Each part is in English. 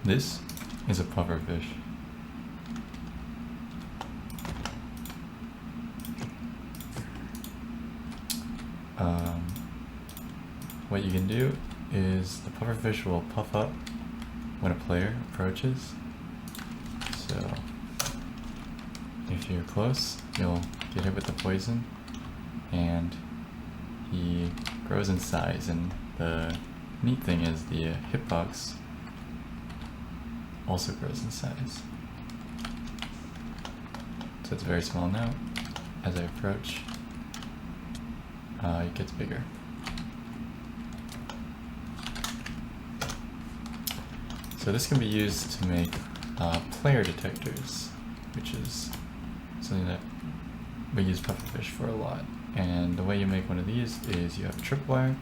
This is a pufferfish. What you can do is the pufferfish will puff up when a player approaches. So if you're close, you'll get hit with the poison, and he grows in size. And the neat thing is the hitbox also grows in size. So it's very small now. As I approach, it gets bigger. So this can be used to make player detectors, which is something that we use pufferfish for a lot. And the way you make one of these is you have a tripwire,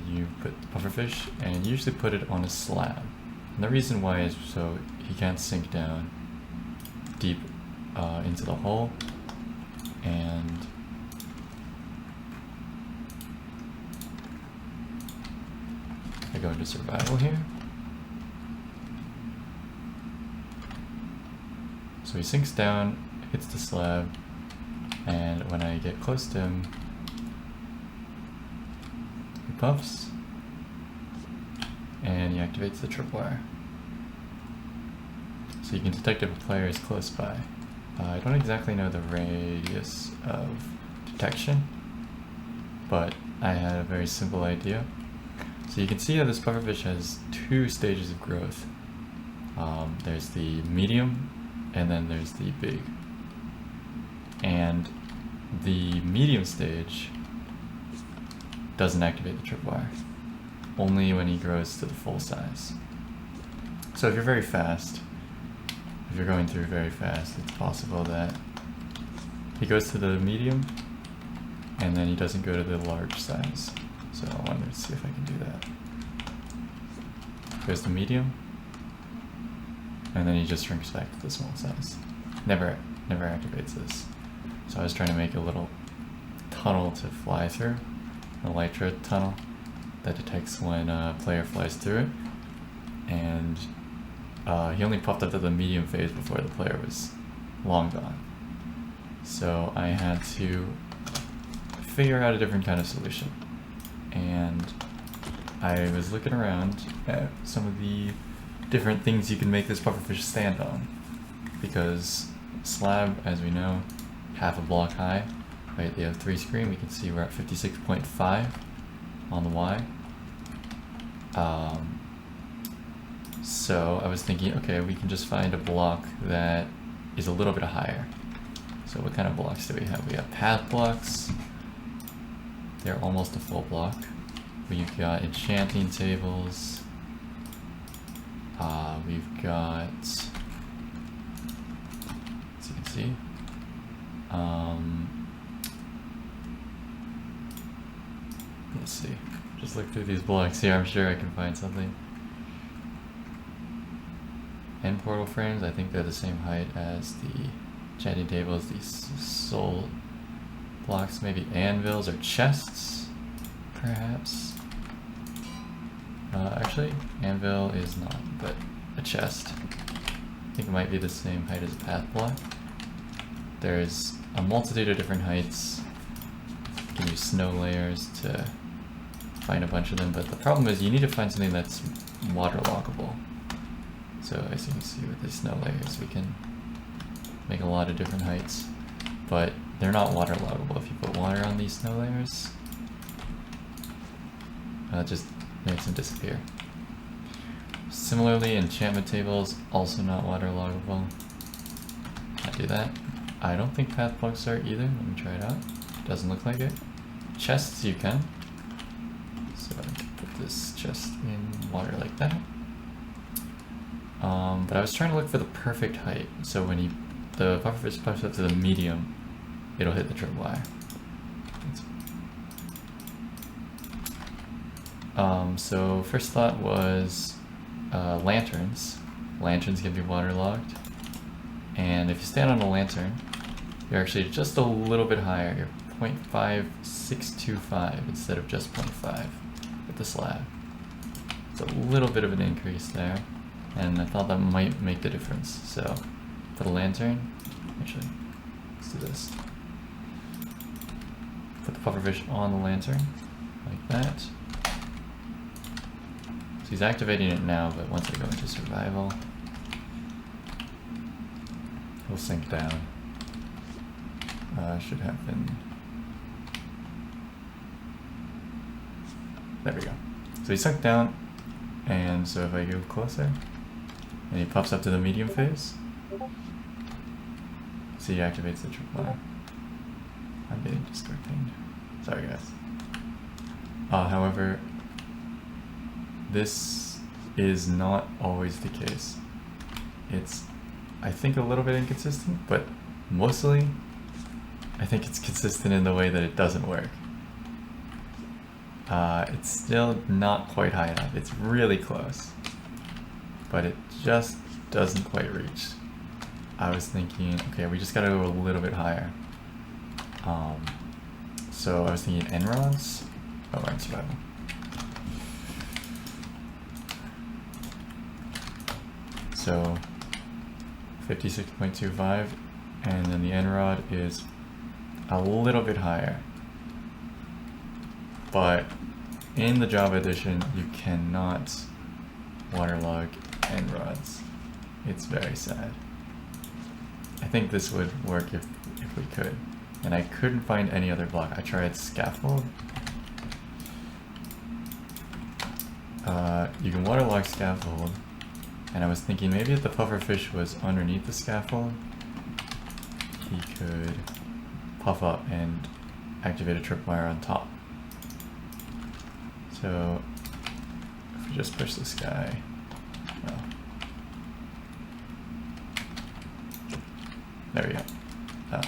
you put pufferfish, and you usually put it on a slab. And the reason why is so he can't sink down deep into the hole, and I go into survival here. So he sinks down, hits the slab, and when I get close to him, he puffs, and he activates the tripwire. So you can detect if a player is close by. I don't exactly know the radius of detection, but I had a very simple idea. So you can see how this pufferfish has two stages of growth. There's the medium, and then there's the big. And the medium stage doesn't activate the tripwire, only when he grows to the full size. So if you're very fast, if you're going through very fast, it's possible that he goes to the medium, and then he doesn't go to the large size. So I wanted to see if I can do that. There's the medium, and then he just shrinks back to the small size. Never activates this. So I was trying to make a little tunnel to fly through, an elytra tunnel that detects when a player flies through it. And he only popped up to the medium phase before the player was long gone. So I had to figure out a different kind of solution. And I was looking around at some of the different things you can make this pufferfish stand on. Because slab, as we know, half a block high. Right, the F3 screen, we can see we're at 56.5 on the Y. So I was thinking, okay, we can just find a block that is a little bit higher. So what kind of blocks do we have? We have path blocks. They're almost a full block. We've got enchanting tables. We've got, as you can see, let's see, just look through these blocks here, I'm sure I can find something. End portal frames, I think they're the same height as the enchanting tables, these soul blocks, maybe anvils or chests, perhaps. Actually, anvil is not, but a chest. I think it might be the same height as a path block. There's a multitude of different heights. You can use snow layers to find a bunch of them, but the problem is you need to find something that's waterloggable. So as you can see with the snow layers, we can make a lot of different heights, but they're not waterloggable. If you put water on these snow layers, it just makes them disappear. Similarly, enchantment tables, also not waterloggable. Can't do that. I don't think path blocks are either. Let me try it out. Doesn't look like it. Chests you can. So I can put this chest in water like that. But I was trying to look for the perfect height. So when the pufferfish puffs up to the medium, it'll hit the tripwire. So first thought was lanterns. Lanterns can be waterlogged. And if you stand on a lantern, you're actually just a little bit higher. You're 0.5625 instead of just 0.5 with the slab. It's a little bit of an increase there, and I thought that might make the difference. So for the lantern, actually, let's do this. Put the pufferfish on the lantern, like that. So he's activating it now, but once I go into survival, he'll sink down. Should happen. There we go. So he sunk down, and so if I go closer, and he pops up to the medium phase, see he activates the tripwire. I'm getting distracted. Sorry guys. However, this is not always the case. It's, I think, a little bit inconsistent, but mostly I think it's consistent in the way that it doesn't work. It's still not quite high enough. It's really close, but it just doesn't quite reach. I was thinking, okay, we just gotta go a little bit higher. So I was thinking N-rods. Oh, we're in survival. So 56.25, and then the N-rod is a little bit higher. But in the Java edition, you cannot waterlog N-rods. It's very sad. I think this would work if we could. And I couldn't find any other block. I tried scaffold. You can waterlog scaffold. And I was thinking maybe if the pufferfish was underneath the scaffold, he could puff up and activate a tripwire on top. So if we just push this guy, well, there we go. Oh.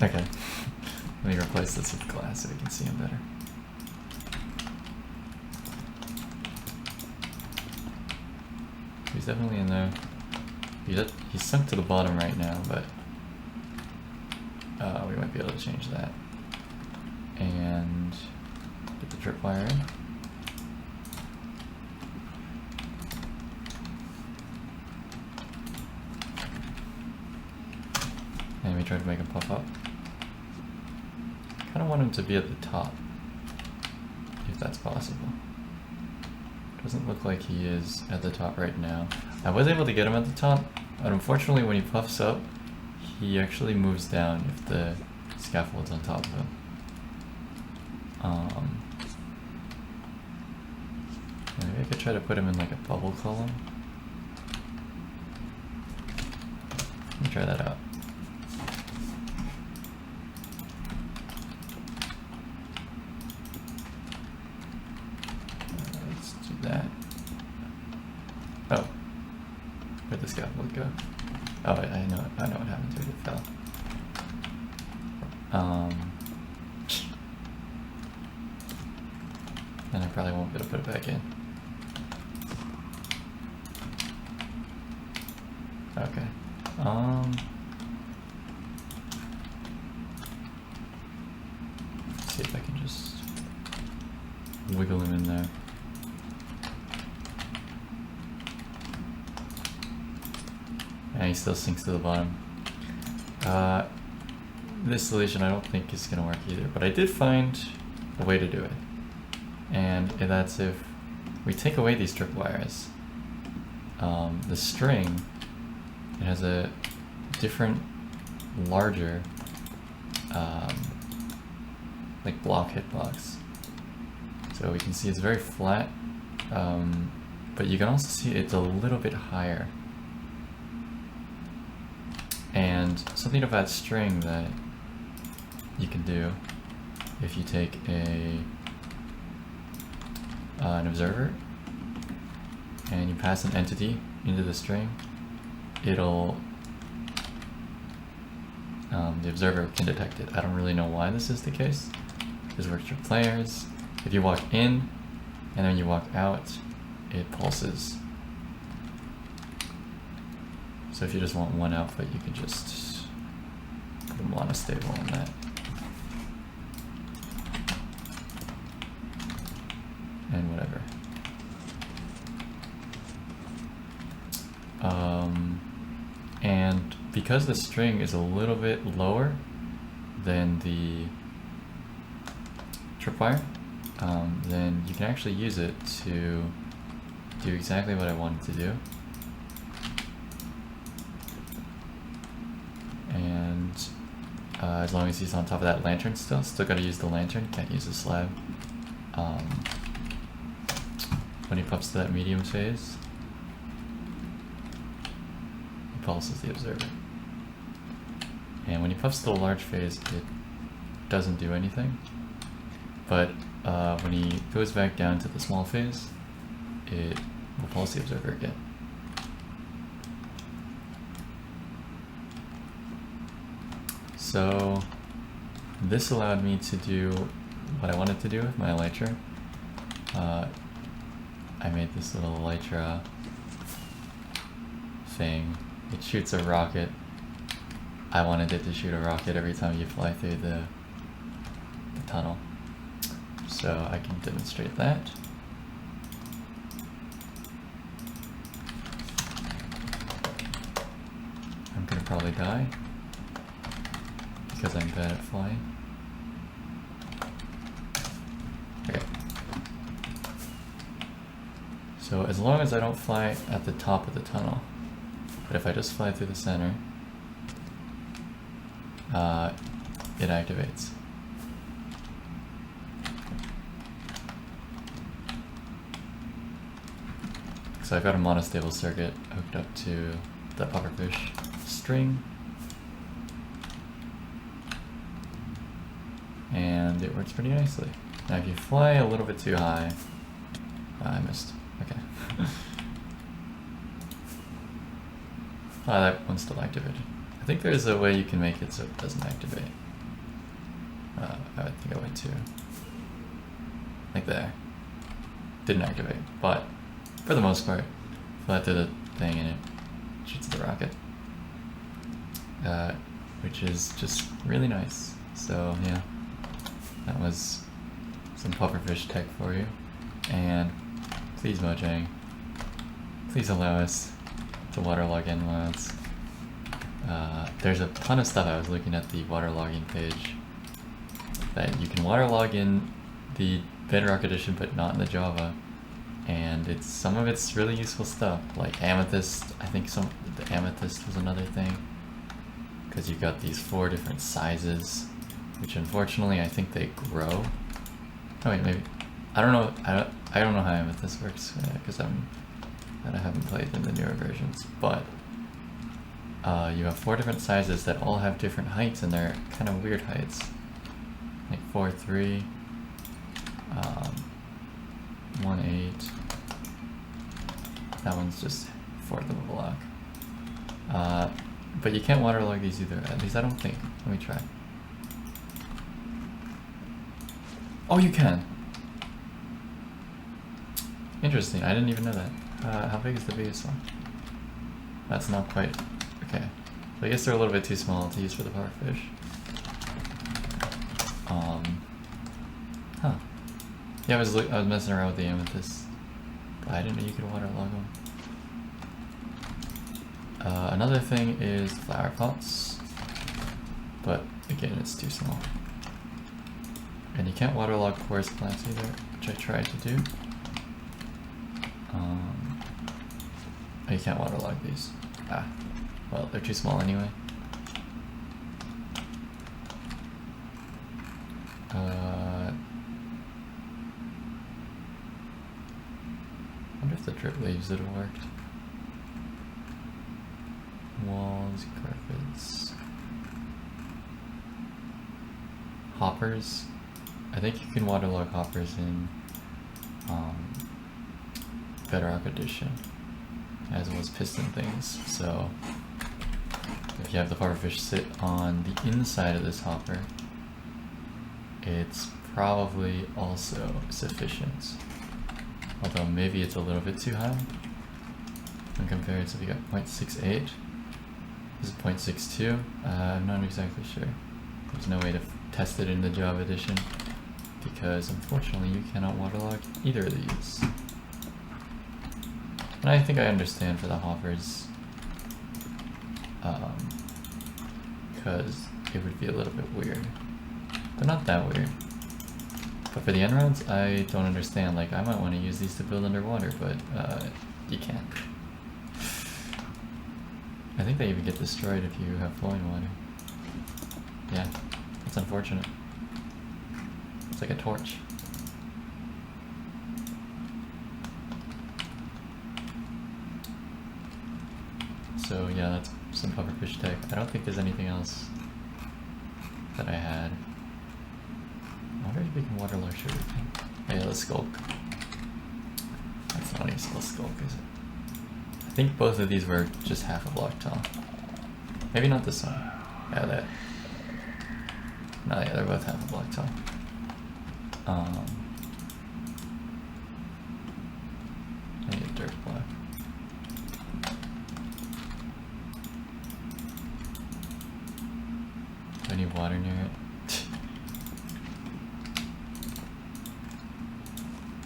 Okay, let me replace this with glass so we can see him better. He's definitely in there. He's sunk to the bottom right now, but we might be able to change that. And get the tripwire in. And we try to make him puff up. Kind of want him to be at the top, if that's possible. Doesn't look like he is at the top right now. I was able to get him at the top, but unfortunately when he puffs up, he actually moves down if the scaffold's on top of him. Maybe I could try to put him in like a bubble column. Let me try that out. Let's do that. Oh, where'd the scaffold go? Oh, I know what happened to it. It fell. And I probably won't be able to put it back in. Okay. Let's see if I can just wiggle him in there. And he still sinks to the bottom. This solution I don't think is going to work either, but I did find a way to do it. And that's if we take away these tripwires. The string, it has a different, larger, like block hitbox. So we can see it's very flat, but you can also see it's a little bit higher. And something about string that you can do if you take an observer and you pass an entity into the string, it'll the observer can detect it. I don't really know why this is the case. This works for players. If you walk in and then you walk out, it pulses. So if you just want one output, you can just put a monostable on that. because the string is a little bit lower than the tripwire, then you can actually use it to do exactly what I wanted to do. And as long as he's on top of that lantern still gotta use the lantern, can't use the slab. When he puffs to that medium phase, he pulses the observer. And when he puffs to the large phase, it doesn't do anything. But when he goes back down to the small phase, it will pulse the observer again. So this allowed me to do what I wanted to do with my elytra. I made this little elytra thing. It shoots a rocket. I wanted it to shoot a rocket every time you fly through the tunnel. So I can demonstrate that. I'm gonna probably die because I'm bad at flying. Okay. So as long as I don't fly at the top of the tunnel, but if I just fly through the center, it activates. So I've got a monostable circuit hooked up to the pufferfish string, and it works pretty nicely. Now if you fly a little bit too high, I missed. Okay. That one's still activated. I think there's a way you can make it so it doesn't activate. I think I went to like there. Didn't activate, but for the most part, fly through the thing and it shoots the rocket, which is just really nice. So yeah, that was some PufferfishTech for you. And please, Mojang, please allow us to waterlog endmods. There's a ton of stuff. I was looking at the waterlogging page that you can waterlog in the Bedrock edition, but not in the Java. And some of it's really useful stuff, like amethyst. I think the amethyst was another thing, because you've got these 4 different sizes, which unfortunately I think they grow. Oh wait, maybe I don't know. I don't know how amethyst works because I haven't played in the newer versions. But you have 4 different sizes that all have different heights, and they're kind of weird heights, like 4-3, 1-8. That one's just 4th of a block. But you can't waterlog these either, at least I don't think. Let me try. Oh, you can! Interesting, I didn't even know that. How big is the biggest one? That's not quite... okay. So I guess they're a little bit too small to use for the pufferfish. Huh. Yeah, I was messing around with the amethyst, but I didn't know you could waterlog them. Another thing is flower pots, but again, it's too small. And you can't waterlog forest plants either, which I tried to do. Oh, you can't waterlog these. Well, they're too small anyway. I wonder if the drip leaves would have worked. Walls, carpets, hoppers. I think you can waterlog hoppers in Bedrock Edition, as well as piston things. So if you have the pufferfish sit on the inside of this hopper, it's probably also sufficient. Although maybe it's a little bit too high when compared to, we got 0.68. This is 0.62. I'm not exactly sure. There's no way to test it in the Java edition because unfortunately you cannot waterlog either of these. And I think I understand for the hoppers. because it would be a little bit weird. They're not that weird. But for the end rods, I don't understand. Like, I might want to use these to build underwater, but you can't. I think they even get destroyed if you have flowing water. Yeah, that's unfortunate. It's like a torch. So yeah, that's some PufferfishTech. I don't think there's anything else that I had. I wonder if we can waterlog sugarcane. Oh yeah, the skulk. That's not even still skulk, is it? I think both of these were just half a block tall. Maybe not this one. Yeah, that. No, yeah, they're both half a block tall. I need a dirt block. Do I need water near it?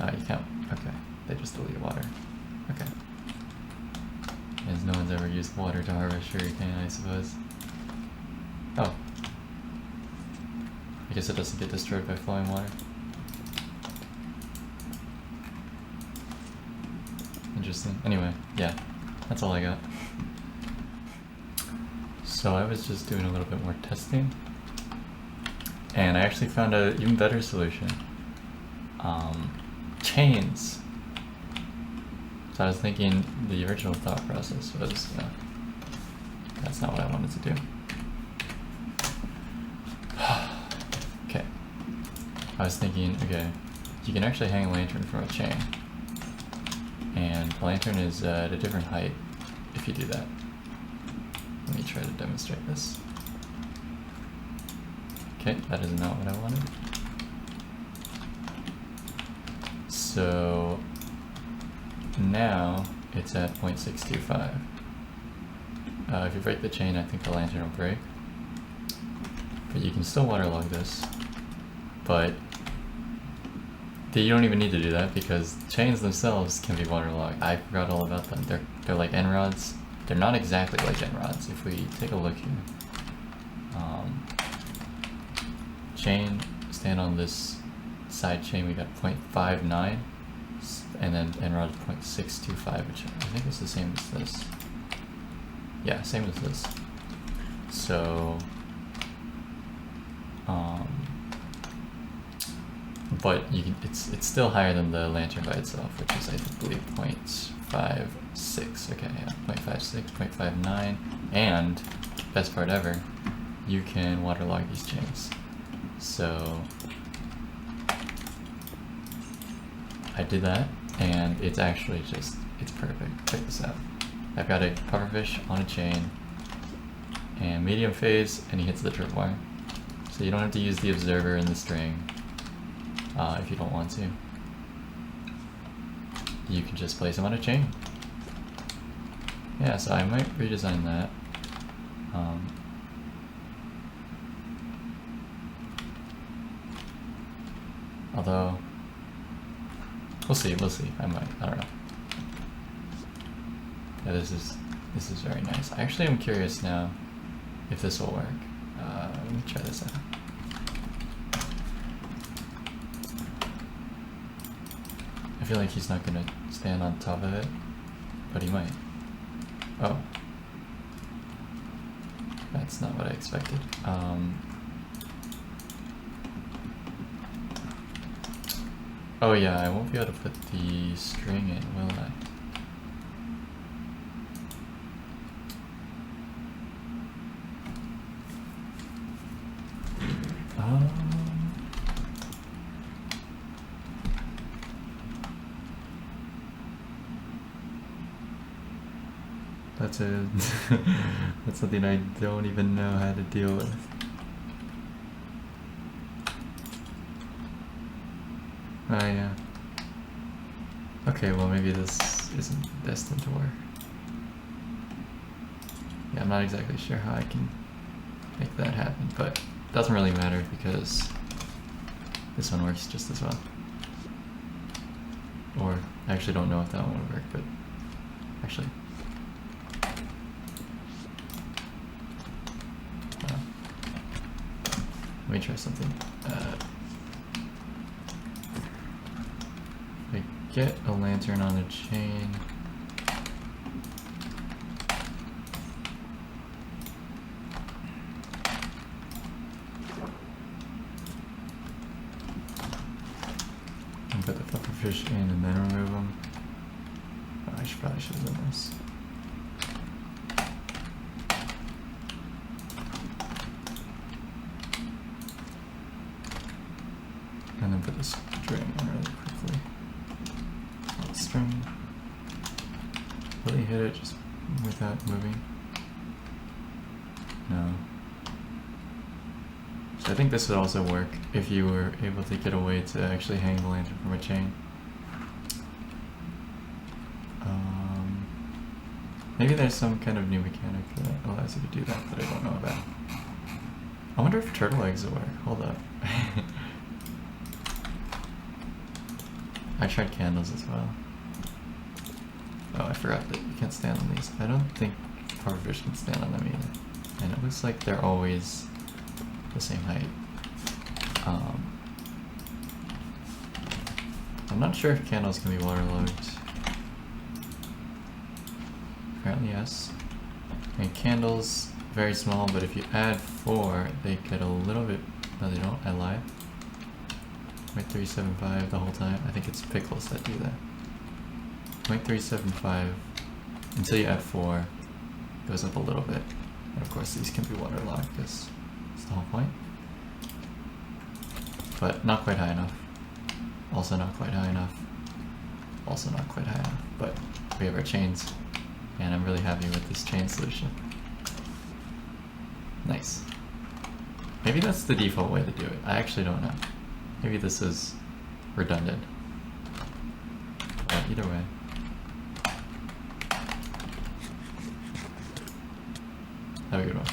Oh, you can't. Okay, they just delete water. Okay. As no one's ever used water to harvest sugarcane, I suppose. Oh. I guess it doesn't get destroyed by flowing water. Interesting. Anyway, yeah, that's all I got. So I was just doing a little bit more testing, and I actually found an even better solution. Chains. So I was thinking the original thought process was, that's not what I wanted to do. Okay. I was thinking, okay, you can actually hang a lantern from a chain. And the lantern is at a different height if you do that. Let me try to demonstrate this. Okay, that is not what I wanted. So now it's at 0.625. If you break the chain, I think the lantern will break. But you can still waterlog this. But you don't even need to do that because chains themselves can be waterlogged. I forgot all about them. They're like end rods. They're not exactly like end rods. If we take a look here, chain, stand on this side chain, we got 0.59, and then end rod 0.625, which I think is the same as this. Yeah, same as this. So, but you can, it's still higher than the lantern by itself, which is I believe 0.56. Okay, yeah, 0.56, 0.59, and best part ever, you can waterlog these chains. So I did that, and it's actually just, it's perfect. Check this out. I've got a pufferfish on a chain, and medium phase, and he hits the tripwire. So you don't have to use the observer and the string if you don't want to. You can just place him on a chain. Yeah, so I might redesign that. Although, we'll see. I might. I don't know. Yeah, this is very nice. I actually am curious now if this will work. Let me try this out. I feel like he's not gonna stand on top of it, but he might. Oh. That's not what I expected. Oh yeah, I won't be able to put the string in, will I? That's that's something I don't even know how to deal with. Oh yeah. Okay, well maybe this isn't destined to work. Yeah, I'm not exactly sure how I can make that happen, but it doesn't really matter because this one works just as well. Or I actually don't know if that one would work, but actually. me try something. If I get a lantern on a chain. And put the pufferfish in and then remove them. Oh, I probably should have done this. And then put the string in really quickly. Little string. Really hit it just without moving. No. So I think this would also work if you were able to get a way to actually hang the lantern from a chain. Maybe there's some kind of new mechanic that allows you to do that I don't know about. I wonder if turtle eggs will work. Hold up. I tried candles as well. Oh, I forgot that you can't stand on these. I don't think pufferfish can stand on them either. And it looks like they're always the same height. I'm not sure if candles can be waterlogged. Apparently yes. And candles, very small, but if you add 4, they get a little bit... No, they don't. I lied. 0.375 the whole time. I think it's pickles that do that. 0.375 until you add 4, goes up a little bit. And of course these can be waterlogged because it's the whole point. But not quite high enough. Also not quite high enough. Also not quite high enough. But we have our chains. And I'm really happy with this chain solution. Nice. Maybe that's the default way to do it. I actually don't know. Maybe this is redundant. But either way. Have a good one.